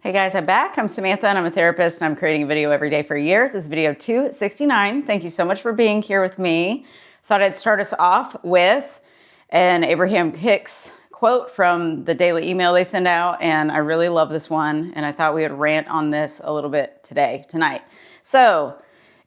Hey guys, I'm back. I'm Samantha and I'm a therapist and I'm creating a video every day for a year. This is video 269. Thank you so much for being here with me. Thought I'd start us off with an Abraham Hicks quote from the daily email they send out, and I really love this one, and I thought we would rant on this a little bit tonight. So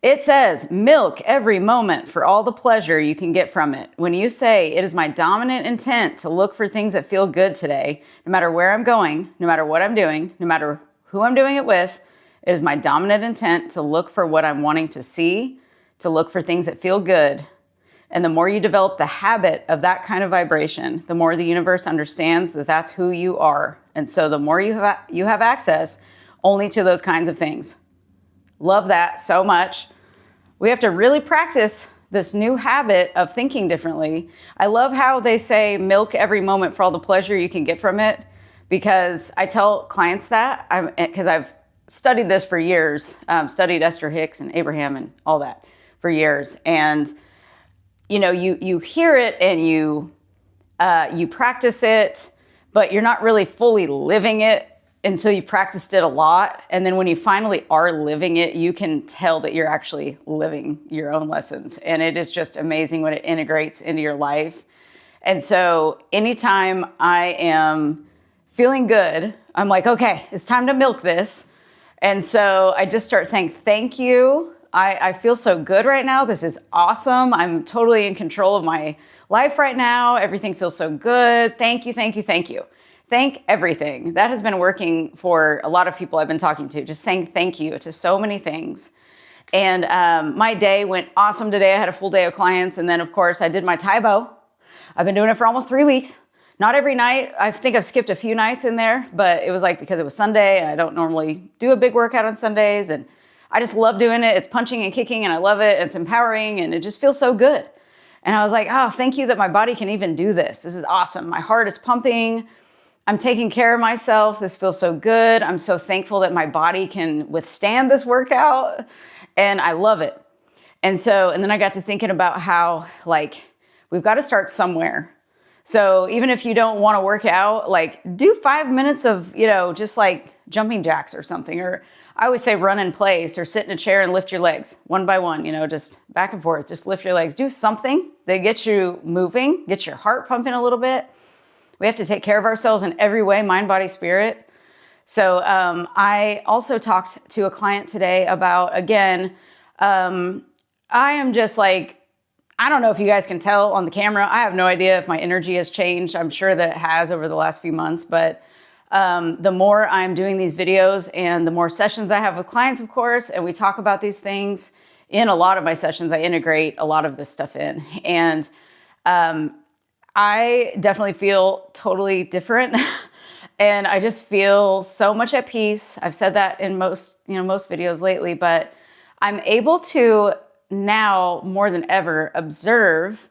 it says, milk every moment for all the pleasure you can get from it. When you say, it is my dominant intent to look for things that feel good today, no matter where I'm going, no matter what I'm doing, no matter who I'm doing it with, it is my dominant intent to look for what I'm wanting to see, to look for things that feel good. And the more you develop the habit of that kind of vibration, the more the universe understands that that's who you are. And so the more you have access only to those kinds of things. Love that so much. We have to really practice this new habit of thinking differently. I love how they say milk every moment for all the pleasure you can get from it, because I tell clients that, because I've studied this for years, studied Esther Hicks and Abraham and all that for years. And you know, you hear it and you practice it, but you're not really fully living it until you've practiced it a lot. And then when you finally are living it, you can tell that you're actually living your own lessons. And it is just amazing when it integrates into your life. And so anytime I am feeling good, I'm like, okay, it's time to milk this. And so I just start saying, thank you. I feel so good right now. This is awesome. I'm totally in control of my life right now. Everything feels so good. Thank you, thank you, thank you. Thank everything. That has been working for a lot of people I've been talking to, just saying thank you to so many things. And my day went awesome today. I had a full day of clients. And then, of course, I did my Taibo. I've been doing it for almost 3 weeks. Not every night. I think I've skipped a few nights in there, but it was like because it was Sunday and I don't normally do a big workout on Sundays. And I just love doing it. It's punching and kicking and I love it. It's empowering and it just feels so good. And I was like, oh, thank you that my body can even do this. This is awesome. My heart is pumping. I'm taking care of myself. This feels so good. I'm so thankful that my body can withstand this workout and I love it. And then I got to thinking about how we've got to start somewhere. So even if you don't want to work out, do 5 minutes of, just jumping jacks or something, or I always say run in place or sit in a chair and lift your legs one by one, just back and forth, just lift your legs, do something that gets you moving, gets your heart pumping a little bit. We have to take care of ourselves in every way, mind, body, spirit. So I also talked to a client today about, again, I am just I don't know if you guys can tell on the camera. I have no idea if my energy has changed. I'm sure that it has over the last few months, but the more I'm doing these videos and the more sessions I have with clients, of course, and we talk about these things in a lot of my sessions, I integrate a lot of this stuff in. And I definitely feel totally different and I just feel so much at peace. I've said that in most videos lately, but I'm able to now more than ever observe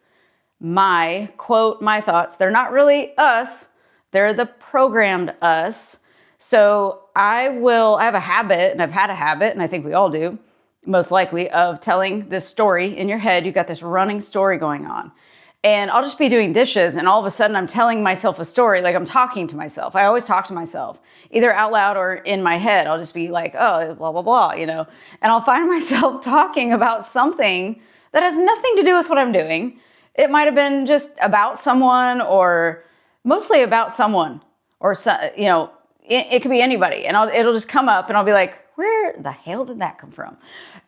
my thoughts. They're not really us. They're the programmed us. So I have a habit, and I've had a habit, and I think we all do, most likely, of telling this story in your head. You've got this running story going on. And I'll just be doing dishes, and all of a sudden I'm telling myself a story, like I'm talking to myself. I always talk to myself, either out loud or in my head. I'll just be like, oh, blah, blah, blah, and I'll find myself talking about something that has nothing to do with what I'm doing. It might have been just about someone, or mostly about someone, or it could be anybody, and it'll just come up, and I'll be like, where the hell did that come from?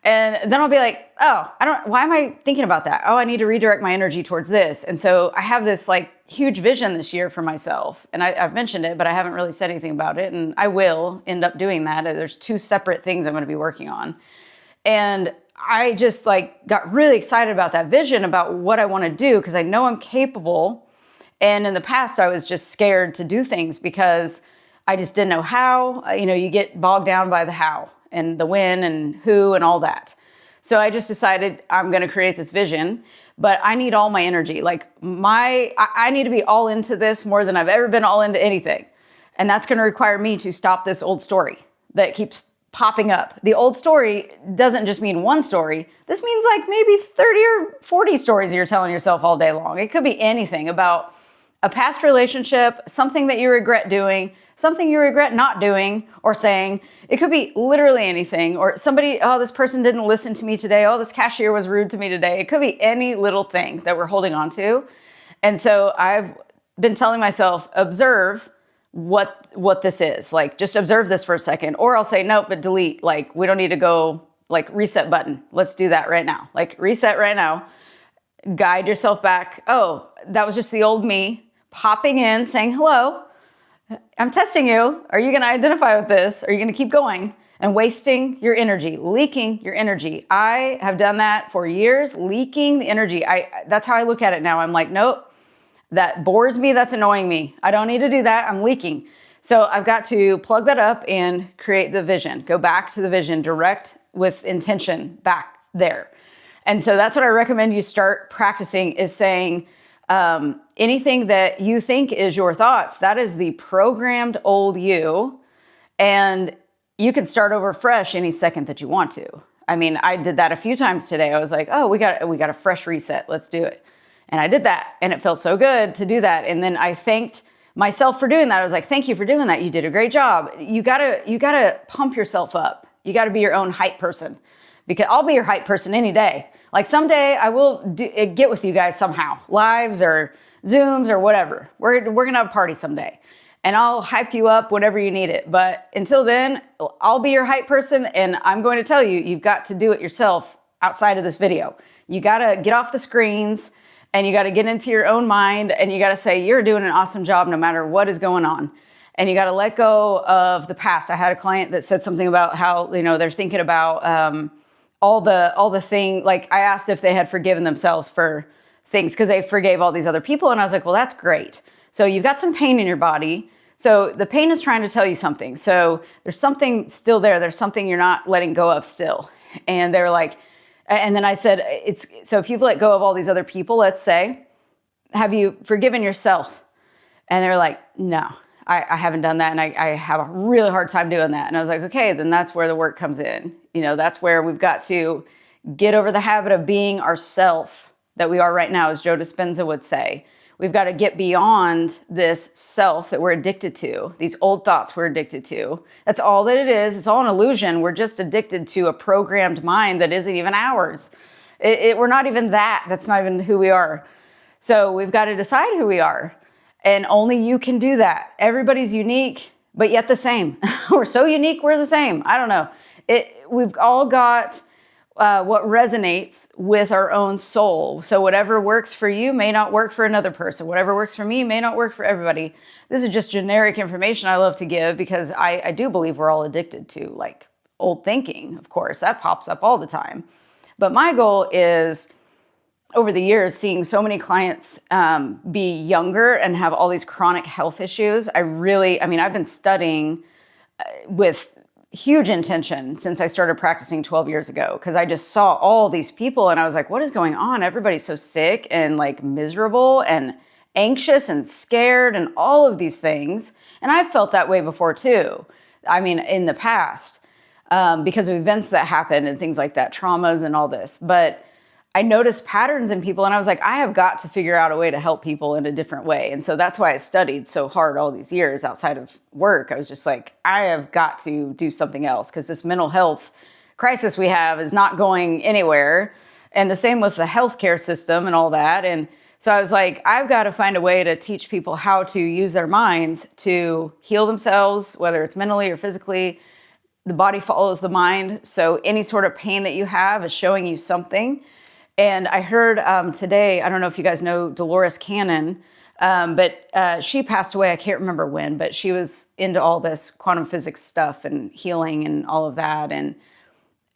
And then I'll be like, oh, why am I thinking about that? Oh, I need to redirect my energy towards this. And so I have this huge vision this year for myself. And I've mentioned it, but I haven't really said anything about it. And I will end up doing that. There's 2 separate things I'm going to be working on. And I just got really excited about that vision, about what I want to do, because I know I'm capable. And in the past, I was just scared to do things because I just didn't know how. You get bogged down by the how and the when and who and all that. So I just decided I'm going to create this vision, but I need all my energy. I need to be all into this more than I've ever been all into anything. And that's going to require me to stop this old story that keeps popping up. The old story doesn't just mean one story. This means maybe 30 or 40 stories that you're telling yourself all day long. It could be anything about a past relationship, something that you regret doing, something you regret not doing or saying. It could be literally anything, or somebody, oh, this person didn't listen to me today. Oh, this cashier was rude to me today. It could be any little thing that we're holding on to. And so I've been telling myself, observe what this is. Like, just observe this for a second. Or I'll say, nope, but delete. Like, we don't need to go, like, reset button. Let's do that right now. Like, reset right now. Guide yourself back. Oh, that was just the old me popping in, saying, hello, I'm testing you. Are you going to identify with this? Are you going to keep going and wasting your energy, leaking your energy? I have done that for years, leaking the energy. That's how I look at it now. I'm like, nope, that bores me. That's annoying me. I don't need to do that. I'm leaking. So I've got to plug that up and create the vision, go back to the vision, direct with intention back there. And so that's what I recommend you start practicing, is saying, anything that you think is your thoughts, that is the programmed old you. And you can start over fresh any second that you want to. I mean, I did that a few times today. I was like, oh, we got a fresh reset. Let's do it. And I did that, and it felt so good to do that. And then I thanked myself for doing that. I was like, thank you for doing that. You did a great job. You gotta pump yourself up. You gotta be your own hype person, because I'll be your hype person any day. Like, someday I will get with you guys somehow, lives or Zooms or whatever. We're gonna have a party someday, and I'll hype you up whenever you need it. But until then, I'll be your hype person, and I'm going to tell you, you've got to do it yourself outside of this video. You gotta get off the screens, and you gotta get into your own mind, and you gotta say, you're doing an awesome job no matter what is going on. And you gotta let go of the past. I had a client that said something about how, they're thinking about all the thing. Like, I asked if they had forgiven themselves for things because they forgave all these other people. And I was like, well, that's great. So you've got some pain in your body. So the pain is trying to tell you something. So there's something still there. There's something you're not letting go of still. And they were like, and then I said, so if you've let go of all these other people, let's say, have you forgiven yourself? And they're like, no, I haven't done that. And I have a really hard time doing that. And I was like, okay, then that's where the work comes in. That's where we've got to get over the habit of being ourself that we are right now, as Joe Dispenza would say. We've got to get beyond this self that we're addicted to, these old thoughts we're addicted to. That's all that it is. It's all an illusion. We're just addicted to a programmed mind that isn't even ours. We're not even that. That's not even who we are. So we've got to decide who we are. And only you can do that. Everybody's unique, but yet the same. We're so unique, we're the same. I don't know. We've all got what resonates with our own soul. So whatever works for you may not work for another person. Whatever works for me may not work for everybody. This is just generic information I love to give, because I do believe we're all addicted to, like, old thinking. Of course, that pops up all the time. But my goal is, over the years, seeing so many clients be younger and have all these chronic health issues. I've been studying with huge intention since I started practicing 12 years ago, because I just saw all these people and I was like, what is going on? Everybody's so sick and, like, miserable and anxious and scared and all of these things. And I've felt that way before too. I mean, in the past, because of events that happened and things like that, traumas and all this. But I noticed patterns in people, and I was like, I have got to figure out a way to help people in a different way. And so that's why I studied so hard all these years outside of work. I was just like, I have got to do something else, because this mental health crisis we have is not going anywhere. And the same with the healthcare system and all that. And so I was like, I've got to find a way to teach people how to use their minds to heal themselves, whether it's mentally or physically. The body follows the mind. So any sort of pain that you have is showing you something. And I heard today, I don't know if you guys know Dolores Cannon, but she passed away. I can't remember when, but she was into all this quantum physics stuff and healing and all of that. And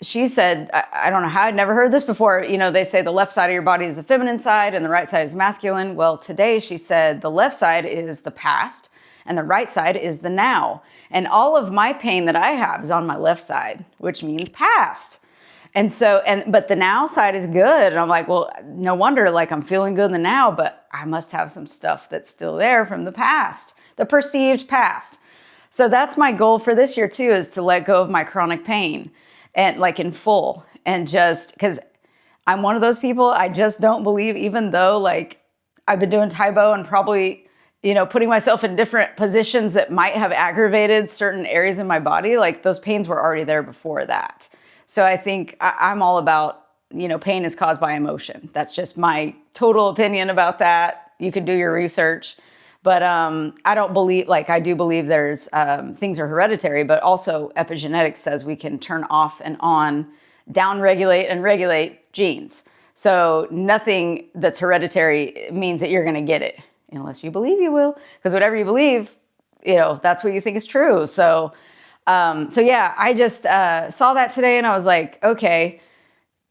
she said, I don't know how, I'd never heard this before. They say the left side of your body is the feminine side and the right side is masculine. Well, today she said the left side is the past and the right side is the now. And all of my pain that I have is on my left side, which means past. And so, but the now side is good. And I'm like, well, no wonder, like, I'm feeling good in the now, but I must have some stuff that's still there from the past, the perceived past. So that's my goal for this year too, is to let go of my chronic pain, and, like, in full, and just, because I'm one of those people, I just don't believe, even though, like, I've been doing Taebo and probably putting myself in different positions that might have aggravated certain areas in my body, like those pains were already there before that. So I think I'm all about, pain is caused by emotion. That's just my total opinion about that. You can do your research. But I don't believe, I do believe there's things are hereditary, but also epigenetics says we can turn off and on, down-regulate and regulate genes. So nothing that's hereditary means that you're going to get it, unless you believe you will. Because whatever you believe, that's what you think is true. So yeah, I just saw that today and I was like, okay,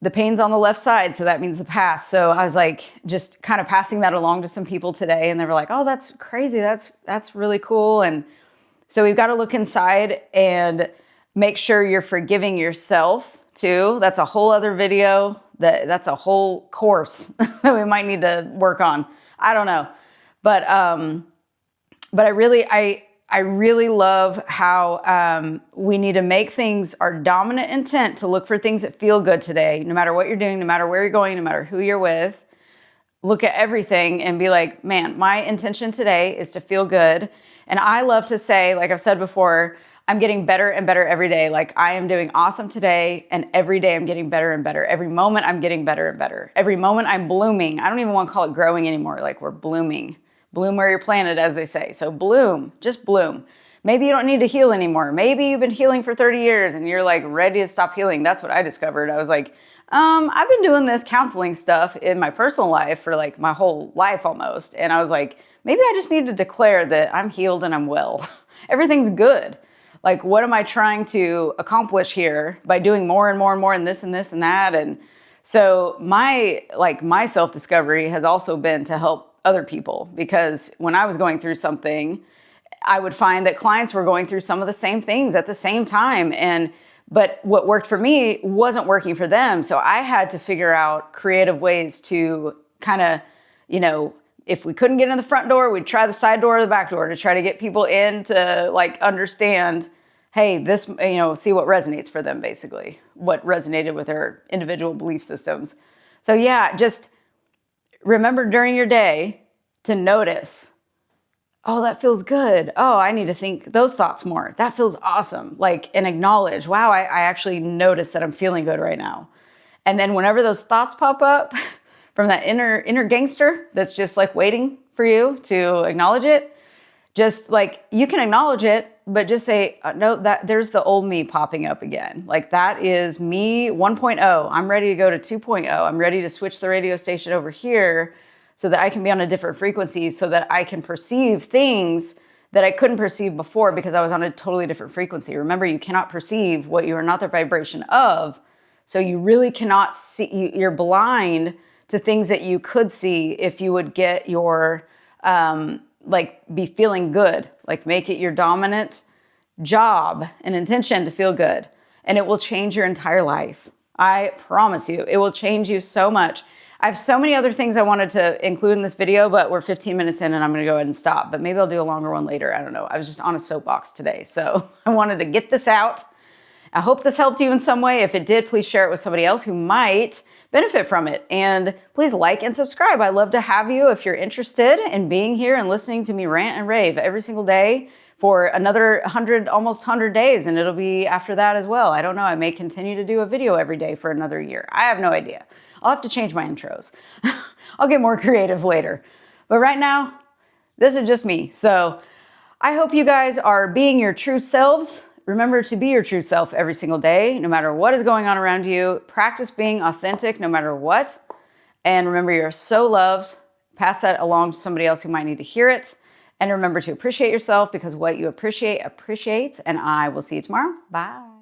the pain's on the left side, so that means the past. So I was like, just kind of passing that along to some people today, and they were like, oh, that's crazy. That's really cool. And so we've got to look inside and make sure you're forgiving yourself too. That's a whole other video. That's a whole course that we might need to work on. I don't know. But I really love how we need to make things our dominant intent to look for things that feel good today, no matter what you're doing, no matter where you're going, no matter who you're with. Look at everything and be like, man, my intention today is to feel good. And I love to say, like I've said before, I'm getting better and better every day. Like I am doing awesome today, and every day I'm getting better and better. Every moment I'm getting better and better. Every moment I'm blooming. I don't even want to call it growing anymore. Like we're blooming. Bloom where you're planted, as they say. So bloom, just bloom. Maybe you don't need to heal anymore. Maybe you've been healing for 30 years and you're like ready to stop healing. That's what I discovered. I was like, I've been doing this counseling stuff in my personal life for like my whole life almost. And I was like, maybe I just need to declare that I'm healed and I'm well. Everything's good. Like, what am I trying to accomplish here by doing more and more and more and this and this and that? And so my self-discovery has also been to help other people, because when I was going through something, I would find that clients were going through some of the same things at the same time. But what worked for me wasn't working for them. So I had to figure out creative ways to kind of, if we couldn't get in the front door, we'd try the side door or the back door to try to get people in to like understand, hey, this, see what resonates for them, basically, what resonated with their individual belief systems. So yeah, just remember during your day to notice, oh, that feels good. Oh, I need to think those thoughts more. That feels awesome. And acknowledge, wow, I actually notice that I'm feeling good right now. And then whenever those thoughts pop up from that inner gangster that's just like waiting for you to acknowledge it, just like you can acknowledge it, but just say, no, that there's the old me popping up again. Like that is me 1.0. I'm ready to go to 2.0. I'm ready to switch the radio station over here so that I can be on a different frequency, so that I can perceive things that I couldn't perceive before because I was on a totally different frequency. Remember, you cannot perceive what you are not the vibration of. So you really cannot see, you're blind to things that you could see if you would get your, be feeling good. Like make it your dominant job and intention to feel good. And it will change your entire life. I promise you, it will change you so much. I have so many other things I wanted to include in this video, but we're 15 minutes in and I'm going to go ahead and stop. But maybe I'll do a longer one later. I don't know. I was just on a soapbox today. So I wanted to get this out. I hope this helped you in some way. If it did, please share it with somebody else who might benefit from it. And please like and subscribe. I'd love to have you if you're interested in being here and listening to me rant and rave every single day for another 100, almost 100 days. And it'll be after that as well. I don't know. I may continue to do a video every day for another year. I have no idea. I'll have to change my intros. I'll get more creative later. But right now, this is just me. So I hope you guys are being your true selves. Remember to be your true self every single day, no matter what is going on around you. Practice being authentic no matter what. And remember, you're so loved. Pass that along to somebody else who might need to hear it. And remember to appreciate yourself, because what you appreciate appreciates. And I will see you tomorrow. Bye.